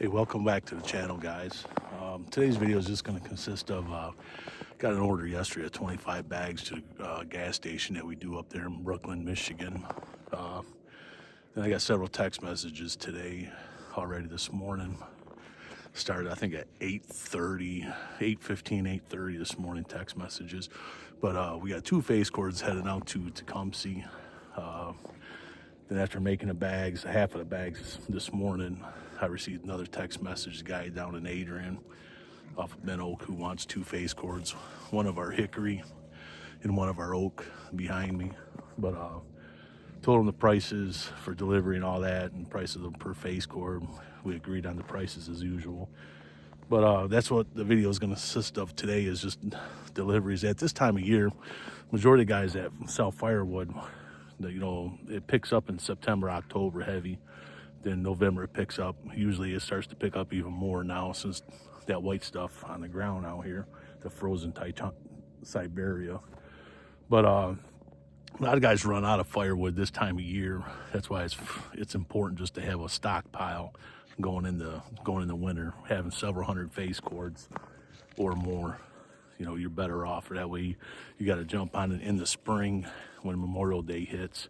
Hey, welcome back to the channel, guys. Today's video is just going to consist of got an order yesterday of 25 bags to the gas station that we do up there in Brooklyn, Michigan. Then I got several text messages today already this morning. Started I think at 8:30, 8:15, 8:30 this morning, text messages. But we got 2 face cords headed out to Tecumseh. Then after making the bags, half of the bags this morning, I received another text message, a guy down in Adrian off of Ben Oak who wants 2 face cords, one of our hickory and one of our oak behind me. But told him the prices for delivery and all that, and prices of them per face cord. We agreed on the prices as usual. But that's what the video is going to consist of today, is just deliveries. At this time of year, majority of guys that sell firewood, it picks up in September, October heavy. Then November it picks up. Usually it starts to pick up even more now since that white stuff on the ground out here, the frozen Siberia. But a lot of guys run out of firewood this time of year. That's why it's important just to have a stockpile going into winter. Having several hundred face cords or more, you're better off. Or that way you got to jump on it in the spring when Memorial Day hits.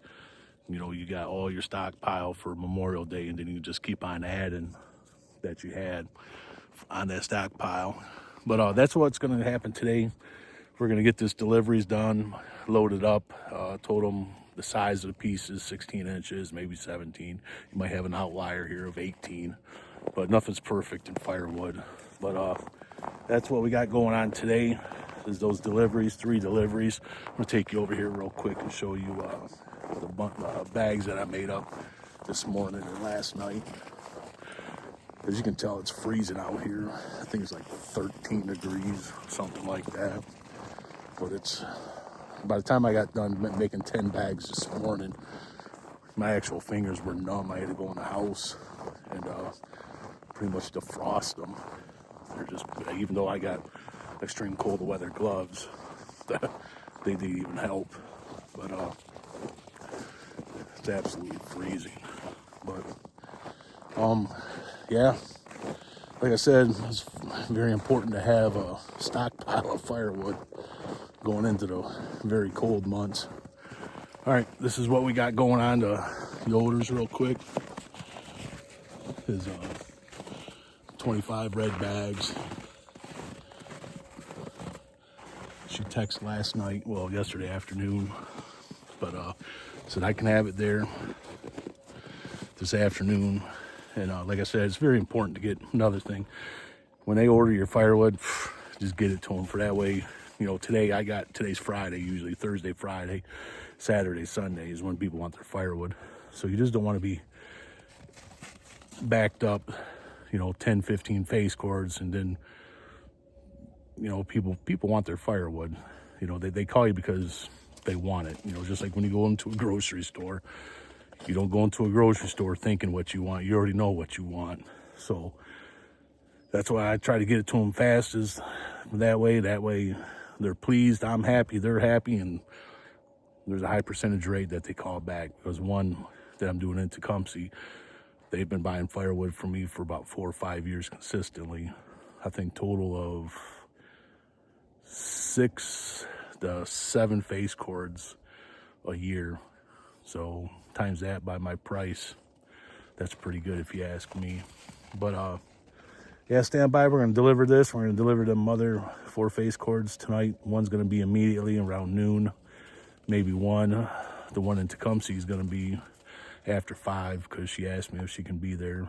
You got all your stockpile for Memorial Day, and then you just keep on adding that you had on that stockpile. But that's what's going to happen today. We're going to get this deliveries done, loaded up. Told them the size of the pieces, 16 inches, maybe 17. You might have an outlier here of 18, but nothing's perfect in firewood. But that's what we got going on today, is those deliveries, 3 deliveries. I'm going to take you over here real quick and show you the bags that I made up this morning and last night. As you can tell, it's freezing out here. I think it's like 13 degrees, something like that. But it's, by the time I got done making 10 bags this morning, my actual fingers were numb. I had to go in the house and pretty much defrost them. They're just, even though I got extreme cold weather gloves, they didn't even help. But it's absolutely freezing. But yeah, like I said, it's very important to have a stockpile of firewood going into the very cold months. All right, this is what we got going on. The orders real quick is 25 red bags. She texted last night, well, yesterday afternoon, but said I can have it there this afternoon. And like I said, it's very important to get another thing. When they order your firewood, just get it to them. For that way, today's Friday, usually Thursday, Friday, Saturday, Sunday is when people want their firewood. So you just don't want to be backed up, 10, 15 face cords, and then, people want their firewood. They call you because they want it. Just like when you go into a grocery store, you don't go into a grocery store thinking what you want. You already know what you want. So that's why I try to get it to them fast, is that way they're pleased, I'm happy, they're happy, and there's a high percentage rate that they call back. Because one that I'm doing in Tecumseh, they've been buying firewood from me for about 4 or 5 years consistently. I think total of 6 to 7 face cords a year. So times that by my price, that's pretty good if you ask me. But yeah, stand by. We're going to deliver this. We're going to deliver them other 4 face cords tonight. One's going to be immediately around noon, maybe 1. The one in Tecumseh is going to be after 5, because she asked me if she can be there.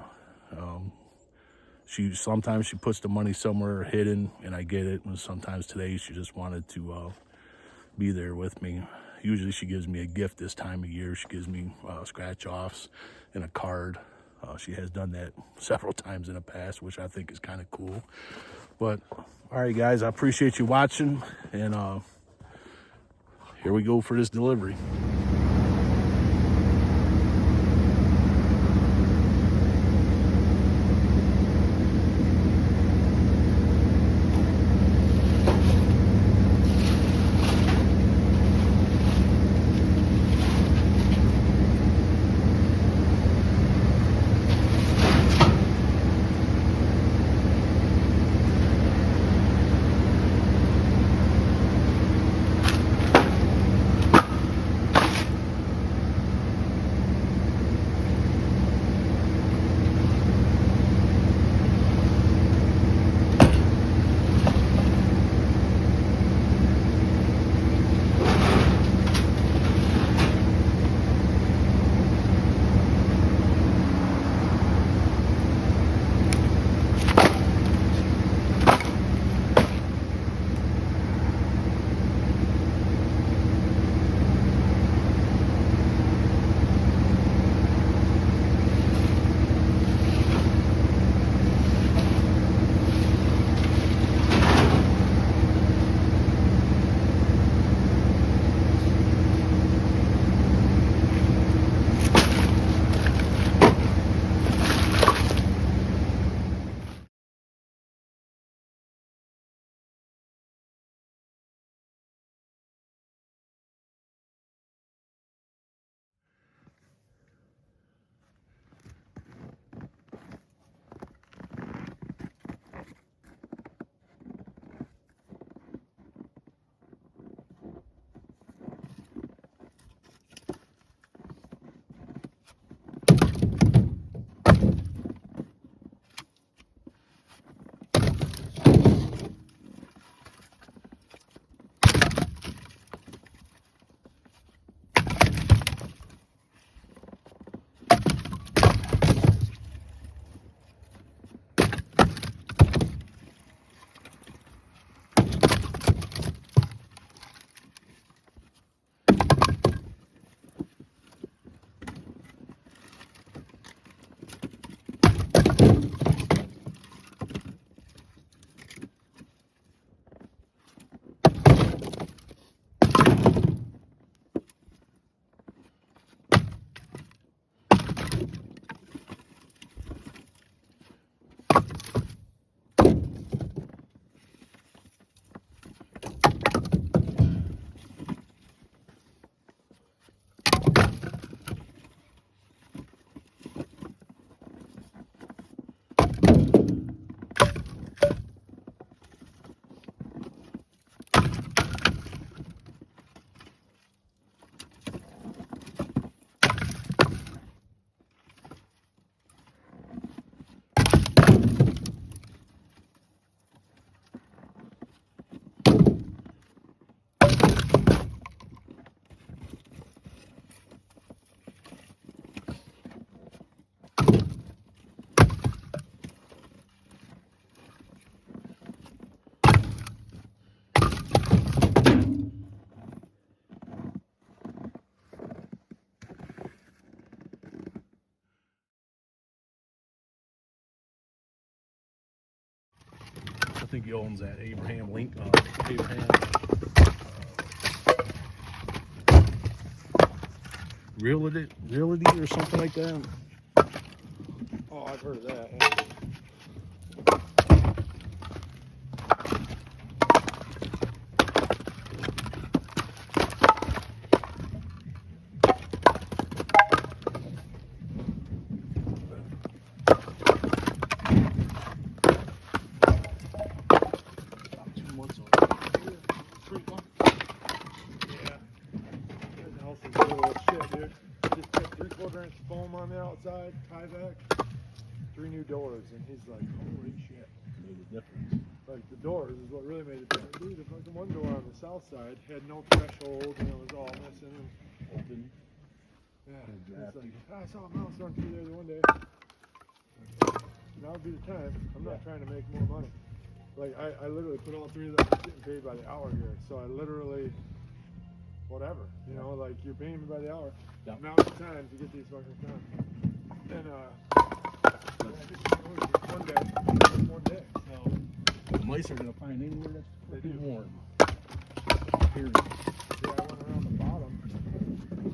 Sometimes she puts the money somewhere hidden, and I get it. And sometimes today she just wanted to be there with me. Usually she gives me a gift this time of year. She gives me scratch-offs and a card. She has done that several times in the past, which I think is kind of cool. But, all right, guys, I appreciate you watching. And here we go for this delivery. think he owns that Abraham Realty or something like that. Oh, I've heard of that. Yeah. About 2 months already. Pretty fun. Yeah. That house is full of shit, dude. Just put 3/4 inch foam on the outside, Tyvek, 3 new doors, and he's like, holy shit. Made a difference. Like, the doors is what really made it different. Dude, the fucking one door on the south side had no threshold, and it was all missing. Open. Yeah. He's Drafty. like, I saw a mouse run through there the one day. Now would be the time. I'm not trying to make more money. Like, I literally put all 3 of them. I'm getting paid by the hour here. So I literally, whatever, you know, like, you're paying me by the hour. Yep. Now's the time to get these fuckers done. And, one day. So, the mice are going to find anywhere that's pretty warm. Period. Yeah, I went around the bottom,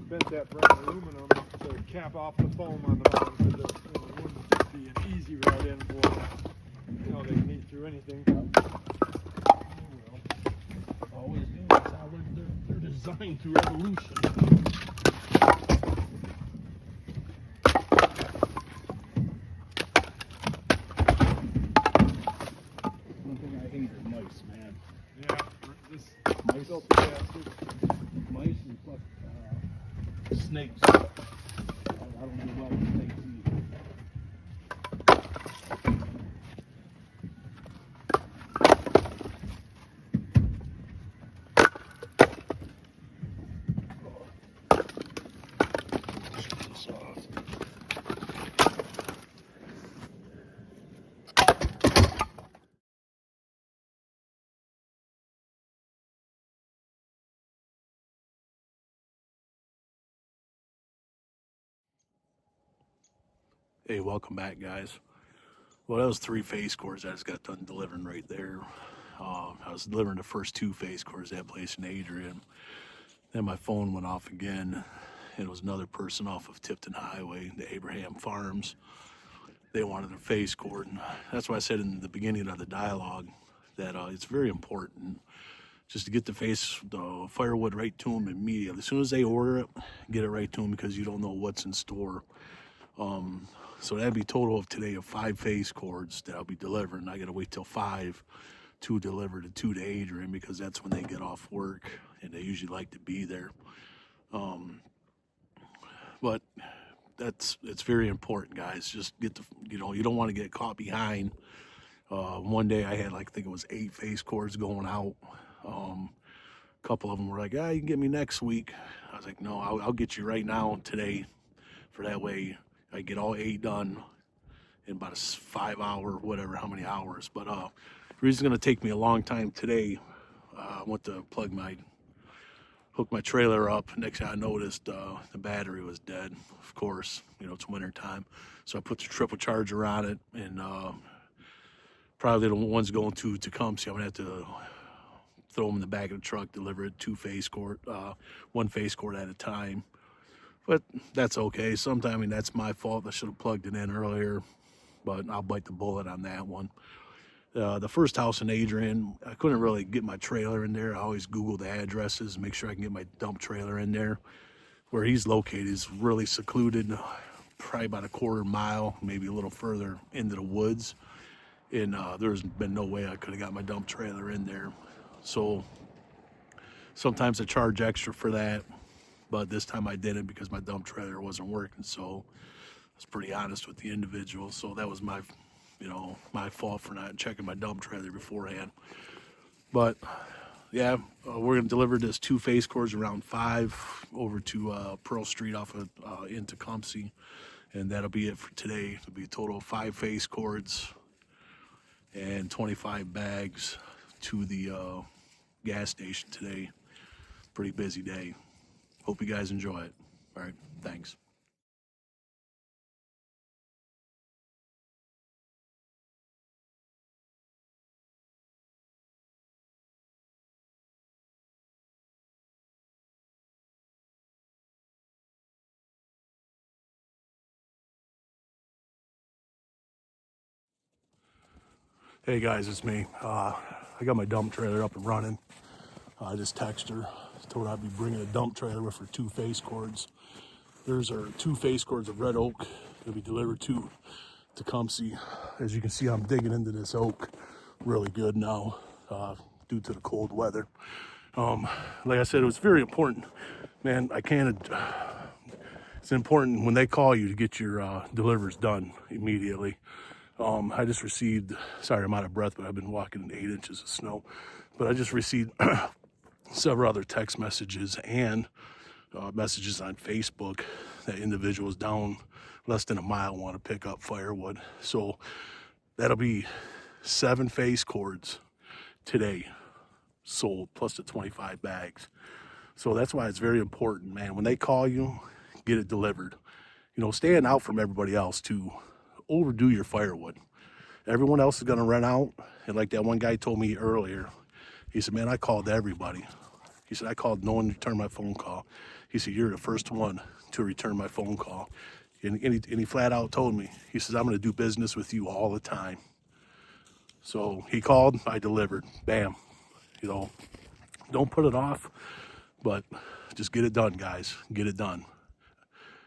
bent that brown aluminum to cap off the foam on the bottom, so that it wouldn't be an easy route in for them. You know, they can eat through anything. Always do. That's how they're designed through evolution. One thing I hate are mice, man. Yeah, this Mice, filthy bastard. mice and snakes. I don't do well with snakes either. Shut this off. Hey, welcome back, guys. Well, that was 3 phase cores I just got done delivering right there. I was delivering the first 2 phase cores that place in Adrian. Then my phone went off again. It was another person off of Tipton Highway, the Abraham Farms. They wanted a phase cord. And that's why I said in the beginning of the dialogue that it's very important just to get the firewood right to them immediately. As soon as they order it, get it right to them because you don't know what's in store. So that'd be a total of today of 5 phase cords that I'll be delivering. I gotta wait till 5 to deliver the 2 to Adrian because that's when they get off work and they usually like to be there. But it's very important, guys. Just get you don't want to get caught behind. One day I had I think it was 8 phase cords going out. A couple of them were like, you can get me next week. I was like, no, I'll get you right now today, for that way I get all 8 done in about a 5-hour, whatever, how many hours. But the reason it's gonna take me a long time today, I went to hook my trailer up. Next thing I noticed, the battery was dead. Of course, it's winter time, so I put the triple charger on it, and probably the ones going to Tecumseh, I'm gonna have to throw them in the back of the truck, deliver it 2 phase cord, 1 phase cord at a time. But that's okay. Sometimes that's my fault. I should have plugged it in earlier, but I'll bite the bullet on that one. The first house in Adrian, I couldn't really get my trailer in there. I always Google the addresses, make sure I can get my dump trailer in there. Where he's located is really secluded, probably about a 1/4 mile, maybe a little further into the woods. And there's been no way I could have got my dump trailer in there. So sometimes I charge extra for that, but this time I didn't because my dump trailer wasn't working. So I was pretty honest with the individual. So that was my fault for not checking my dump trailer beforehand. But yeah, we're gonna deliver this 2 phase cords around 5 over to Pearl Street off of in Tecumseh, and that'll be it for today. It'll be a total of 5 phase cords and 25 bags to the gas station today. Pretty busy day. Hope you guys enjoy it. All right, thanks. Hey guys, it's me. I got my dump trailer up and running. I just texted her, told her I'd be bringing a dump trailer with her 2 face cords. There's our 2 face cords of red oak. They'll be delivered to Tecumseh. As you can see, I'm digging into this oak really good now due to the cold weather. Like I said, it was very important, man. It's important when they call you to get your deliveries done immediately. I just received, sorry, I'm out of breath, but I've been walking in 8 inches of snow. But I just received several other text messages and messages on Facebook that individuals down less than a mile want to pick up firewood. So that'll be 7 face cords today sold, plus the 25 bags. So that's why it's very important, man. When they call you, get it delivered. You know, stand out from everybody else to overdo your firewood. Everyone else is going to run out. And like that one guy told me earlier, he said, man, I called everybody. He said, I called, no one returned my phone call. He said, you're the first one to return my phone call. And he flat out told me, he says, I'm going to do business with you all the time. So he called, I delivered. Bam. You know, don't put it off, but just get it done, guys. Get it done.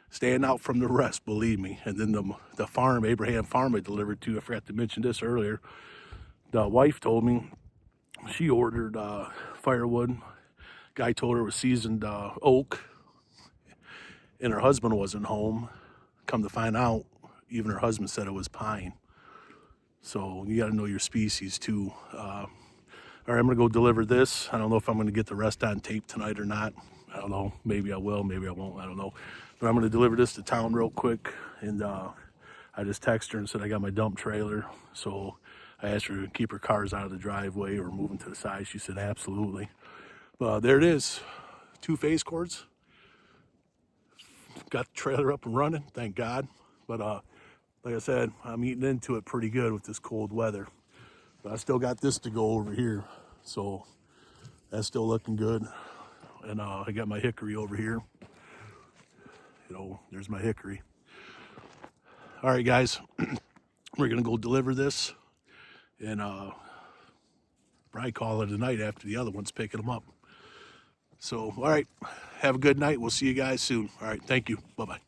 Stand out from the rest, believe me. And then the farm, Abraham Farm I delivered to, I forgot to mention this earlier. The wife told me she ordered firewood. Guy told her it was seasoned oak, and her husband wasn't home. Come to find out, even her husband said it was pine. So you got to know your species too. All right, I'm gonna go deliver this. I don't know if I'm gonna get the rest on tape tonight or not. I don't know. Maybe I will. Maybe I won't. I don't know. But I'm gonna deliver this to town real quick. And I just texted her and said I got my dump trailer. So I asked her to keep her cars out of the driveway or move them to the side. She said absolutely. There it is. 2 face cords. Got the trailer up and running, thank God. But like I said, I'm eating into it pretty good with this cold weather. But I still got this to go over here. So that's still looking good. And I got my hickory over here. You know, there's my hickory. All right, guys, we're gonna go deliver this and probably call it a night after the other one's picking them up. So, all right, have a good night. We'll see you guys soon. All right, thank you. Bye-bye.